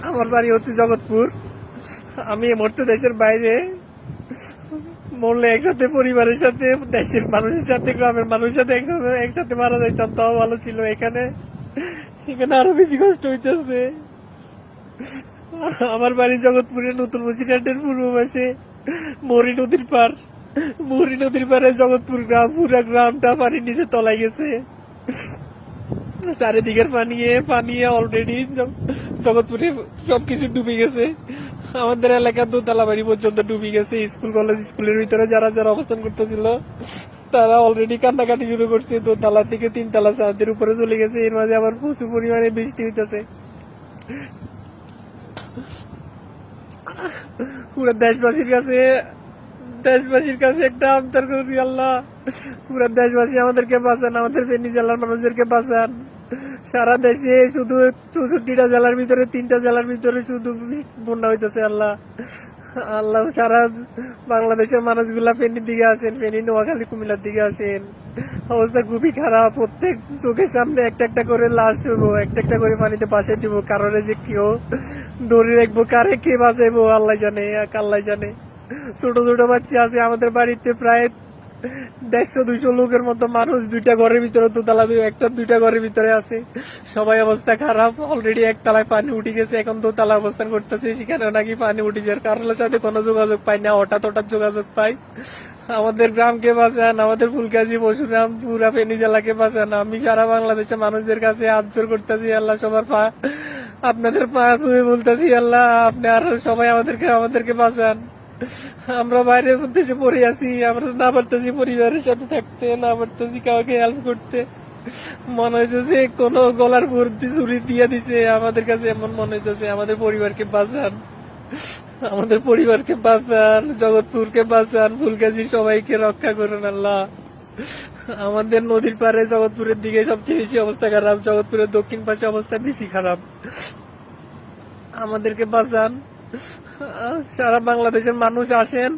আমার বাড়ি হচ্ছে জগৎপুর। আমি এই মুহূর্তে দেশের বাইরে, মরলে একসাথে পরিবারের সাথে, দেশের মানুষের সাথে, গ্রামের মানুষের সাথে একসাথে মারা যাইতাম, তাও ভালো ছিল। এখানে এখানে আরো বেশি কষ্ট হইতেছে। আমার বাড়ি জগৎপুরের নতুন বসিরহাটের পূর্ব পাশে মরি নদীর পার। মরি নদীর পারে জগৎপুর গ্রাম, পুরা গ্রামটা পানির নিচে তলায় গেছে। চারিদিকের পানি অলরেডি জগৎপুরে সবকিছু ডুবে গেছে। আমাদের এলাকার দোতলা বাড়ি পর্যন্ত ডুবে গেছে। স্কুল কলেজ, স্কুলের ভিতরে যারা যারা অবস্থান করতেছিল তারা অলরেডি কান্নাকাটি শুরু করছে। দোতলা থেকে 3 তলা ছাদের উপরে চলে গেছে। এর মাঝে আবার প্রচুর পরিমাণে বৃষ্টি হইতেছে। পুরো দেশবাসীর কাছে একটা আবদার করছি, আল্লাহ পুরো দেশবাসী আমাদেরকে বাঁচান, আমাদের ফেনী জেলার মানুষদেরকে বাঁচান। সারা দেশে শুধু 64টা জেলার ভিতরে 3টা জেলার ভিতরে শুধু বন্যা হইতেছে। আল্লাহ আল্লাহ সারা বাংলাদেশের মানুষগুলা ফেনীর দিকে আসেন, ফেনী, নোয়াখালী, কুমিল্লার দিকে আসেন। অবস্থা খুবই খারাপ। প্রত্যেক চোখের সামনে একটা একটা করে লাশ হইব, একটা একটা করে পানিতে পাশে দিব। কারণে যে কেউ ধরে রাখবো, কারে কে বাঁচাইবো আল্লাহ জানে, এক আল্লাহ জানে। ছোট ছোট বাচ্চা আছে আমাদের বাড়িতে, প্রায় 150-200 লোকের মতো মানুষ। 2টা ঘরের ভিতরে, দোতলা 2টা ঘরের ভিতরে আছে। সবাই অবস্থা খারাপ। অলরেডি 1 তলায় পানি উঠে গেছে, এখন 2 তলা অবস্থান করতেছে। সেখানে নাকি পানি উঠে যাওয়ার কারোর সাথে কোনো যোগাযোগ পাই না, হঠাৎ যোগাযোগ পাই। আমাদের গ্রামকে বাঁচান, আমাদের ফুলগাজী, পরশুরাম, পুরা ফেনী জেলাকে বাঁচান। আমি সারা বাংলাদেশের মানুষদের কাছে হাত জোর করতেছি, আল্লাহ সবার আপনাদের পা ছুঁয়ে বলতেছি, আল্লাহ আপনি আর সবাই আমাদেরকে বাঁচান। আমরা বাইরের দেশে পড়ে আছি, আমরা না পারতেছি পরিবারের সাথে থাকতে, না পারতেছি কাউকে হেল্প করতে। মনে হইতেছে কোন গলার ভর্তি চুরি দিয়ে দিছে আমাদের কাছে, এমন মনে হইতেছে। আমাদের পরিবারকে বাঁচান, আমাদের পরিবারকে বাঁচান, জগৎপুরকে বাঁচান, ফুলগাজী সবাইকে রক্ষা করুন আল্লাহ। আমাদের নদীর পারে জগৎপুরের দিকে সবচেয়ে বেশি অবস্থা খারাপ, জগৎপুরের দক্ষিণ পাশে অবস্থা বেশি খারাপ। আমাদেরকে বাঁচান। সারা বাংলাদেশের মানুষ আসেন,